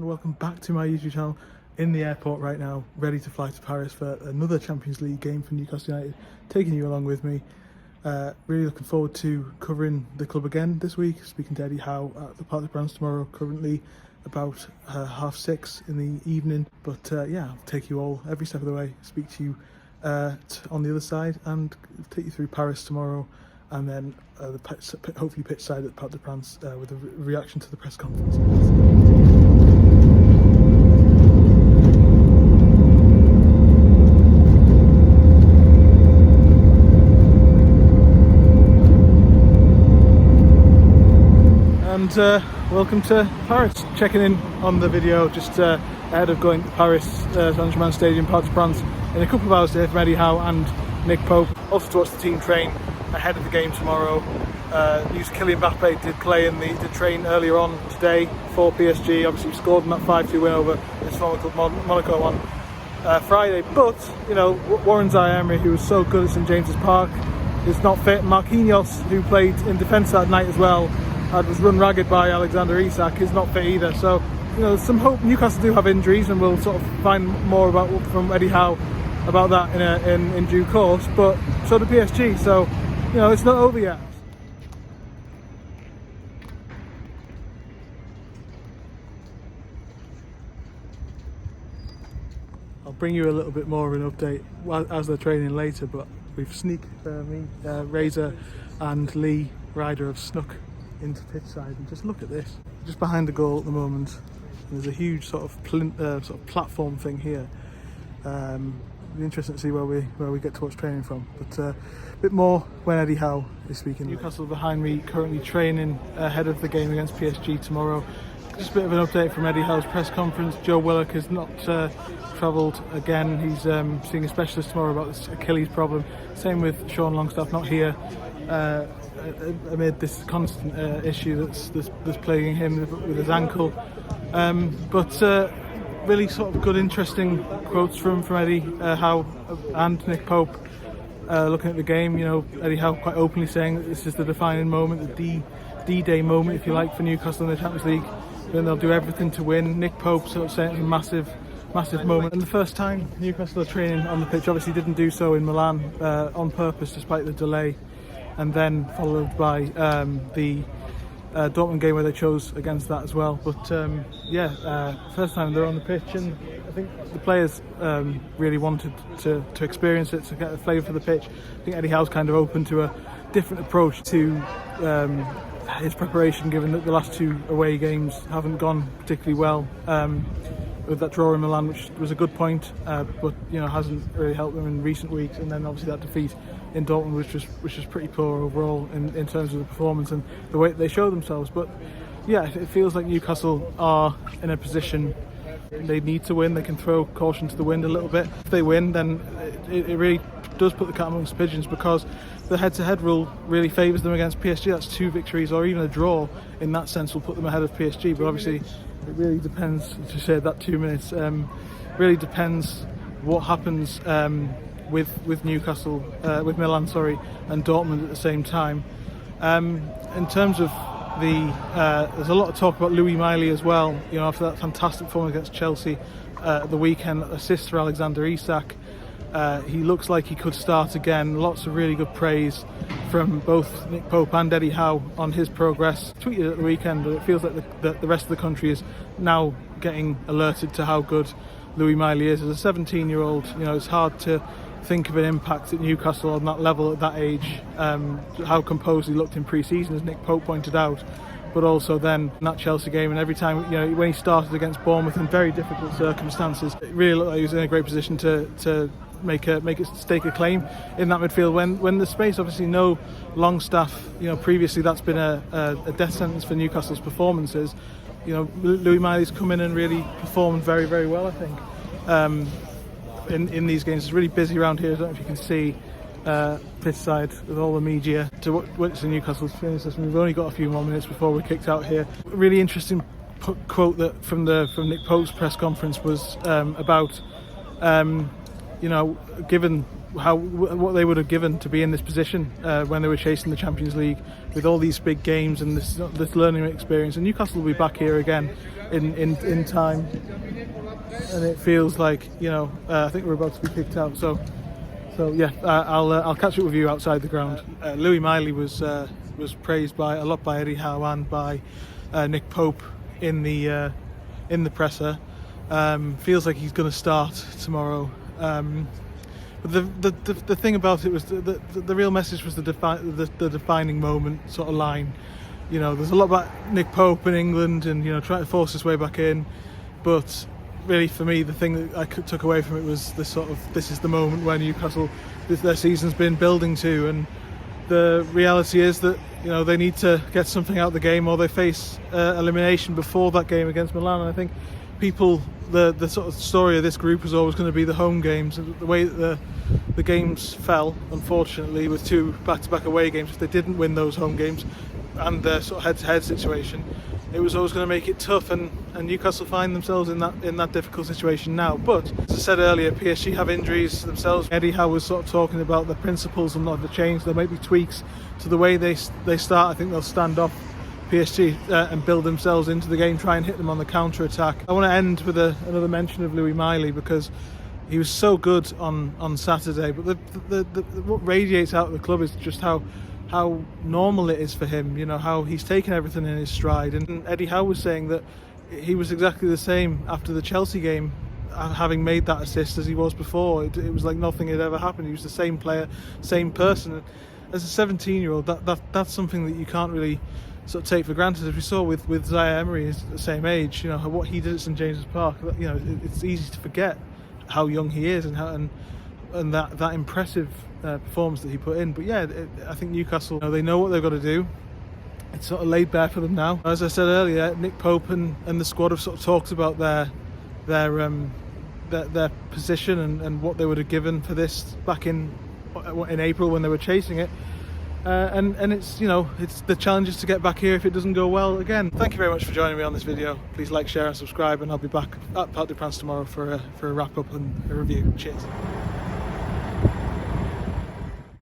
and welcome back to my YouTube channel. In the airport right now, ready to fly to Paris for another Champions League game for Newcastle United, taking you along with me. Really looking forward to covering the club again this week, speaking to Eddie Howe at the Parc de France tomorrow, currently about 6:30 in the evening. But yeah, I'll take you all every step of the way, speak to you on the other side, and take you through Paris tomorrow, and then hopefully pitch side at the Parc de France with a reaction to the press conference. And welcome to Paris. Checking in on the video just ahead of going to Paris, Saint-Germain Stadium, Parc de France, in a couple of hours here from Eddie Howe and Nick Pope. Also to watch the team train ahead of the game tomorrow. News Kylian Mbappe did play in the train earlier on today for PSG. Obviously he scored in that 5-2 win over his former club Monaco on Friday. But, you know, Warren Zaïre, who was so good at St James's Park, is not fit. Marquinhos, who played in defence that night as well, was run ragged by Alexander Isak, is not fit either. So, you know, some hope. Newcastle do have injuries, and we'll sort of find more about from Eddie Howe about that in due course. But so do PSG. So, you know, it's not over yet. I'll bring you a little bit more of an update as they're training later. But we've Razor and Lee Ryder have snuck into pitch side, and just look at this. Just behind the goal at the moment, there's a huge sort of platform thing here. It'll be interesting to see where we get to watch training from. But a bit more when Eddie Howe is speaking. Newcastle behind me, currently training ahead of the game against PSG tomorrow. Just a bit of an update from Eddie Howe's press conference. Joe Willock has not travelled again. He's seeing a specialist tomorrow about this Achilles problem. Same with Sean Longstaff, not here amid this constant issue that's plaguing him with his ankle. But really sort of good, interesting quotes from Eddie Howe and Nick Pope looking at the game. You know, Eddie Howe quite openly saying that this is the defining moment, the D-Day moment, if you like, for Newcastle in the Champions League. Then they'll do everything to win. Nick Pope sort of saying it's a massive moment. And the first time Newcastle are training on the pitch, obviously didn't do so in Milan on purpose despite the delay, and then followed by the Dortmund game where they chose against that as well. But first time they're on the pitch, and I think the players really wanted to experience it, to get a flavour for the pitch. I think Eddie Howe's kind of open to a different approach to his preparation, given that the last two away games haven't gone particularly well. With that draw in Milan, which was a good point, but you know, hasn't really helped them in recent weeks, and then obviously that defeat in Dortmund, which was pretty poor overall in terms of the performance and the way they show themselves. But yeah, it feels like Newcastle are in a position they need to win. They can throw caution to the wind a little bit. If they win, then it really does put the cat amongst pigeons, because the head-to-head rule really favours them against PSG. That's 2 victories, or even a draw in that sense will put them ahead of PSG. But obviously it really depends, to say that 2 minutes, really depends what happens with Newcastle, with Milan, and Dortmund at the same time. In terms of there's a lot of talk about Louis Miley as well. You know, after that fantastic performance against Chelsea at the weekend, assist for Alexander Isak. He looks like he could start again. Lots of really good praise from both Nick Pope and Eddie Howe on his progress. Tweeted at the weekend that it feels like the rest of the country is now getting alerted to how good Louis Miley is. As a 17-year-old, you know, it's hard to think of an impact at Newcastle on that level at that age. How composed he looked in pre-season, as Nick Pope pointed out, but also then in that Chelsea game, and every time, you know, when he started against Bournemouth in very difficult circumstances, it really looked like he was in a great position to stake a claim in that midfield. When the space, obviously no Longstaff, you know, previously that's been a death sentence for Newcastle's performances. You know, Louis Miley's come in and really performed very, very well, I think, in these games. It's really busy around here. I don't know if you can see pitch side with all the media to what's in Newcastle's training system. We've only got a few more minutes before we're kicked out here. A really interesting quote that from Nick Pope's press conference was about you know, given what they would have given to be in this position when they were chasing the Champions League with all these big games and this learning experience. And Newcastle will be back here again in time, and it feels like, you know, I think we're about to be kicked out. So yeah, I'll catch up with you outside the ground. Louis Miley was praised a lot by Eddie Howe and by Nick Pope in the presser. Feels like he's going to start tomorrow. But the thing about it was the real message was the defining moment sort of line. You know, there's a lot about Nick Pope in England and, you know, trying to force his way back in, but really for me the thing that I took away from it was this is the moment where Newcastle, their season's been building to, and the reality is that, you know, they need to get something out of the game or they face elimination before that game against Milan. And I think the sort of story of this group was always going to be the home games, and the way that the games fell, unfortunately, with 2 back-to-back away games. If they didn't win those home games and their sort of head-to-head situation, it was always going to make it tough, and Newcastle find themselves in that difficult situation now. But as I said earlier, PSG have injuries themselves. Eddie Howe was sort of talking about the principles and not the change. There might be tweaks to the way they start. I think they'll stand off PSG and build themselves into the game, try and hit them on the counter-attack. I want to end with another mention of Louis Miley, because he was so good on Saturday, but what radiates out of the club is just how normal it is for him, you know, how he's taken everything in his stride. And Eddie Howe was saying that he was exactly the same after the Chelsea game, having made that assist, as he was before. It was like nothing had ever happened. He was the same player, same person. As a 17-year-old, that's something that you can't really sort of take for granted. As we saw with Zaire Emery, at the same age, you know, what he did at St James's Park, you know, it's easy to forget how young he is and that impressive performance that he put in. But yeah, I think Newcastle, you know, they know what they've got to do. It's sort of laid bare for them now. As I said earlier, Nick Pope and the squad have sort of talked about their position and what they would have given for this back in April when they were chasing it. And it's, you know, it's the challenge is to get back here if it doesn't go well again. Thank you very much for joining me on this video. Please like, share and subscribe, and I'll be back at Parc des Princes tomorrow for a wrap up and a review. Cheers.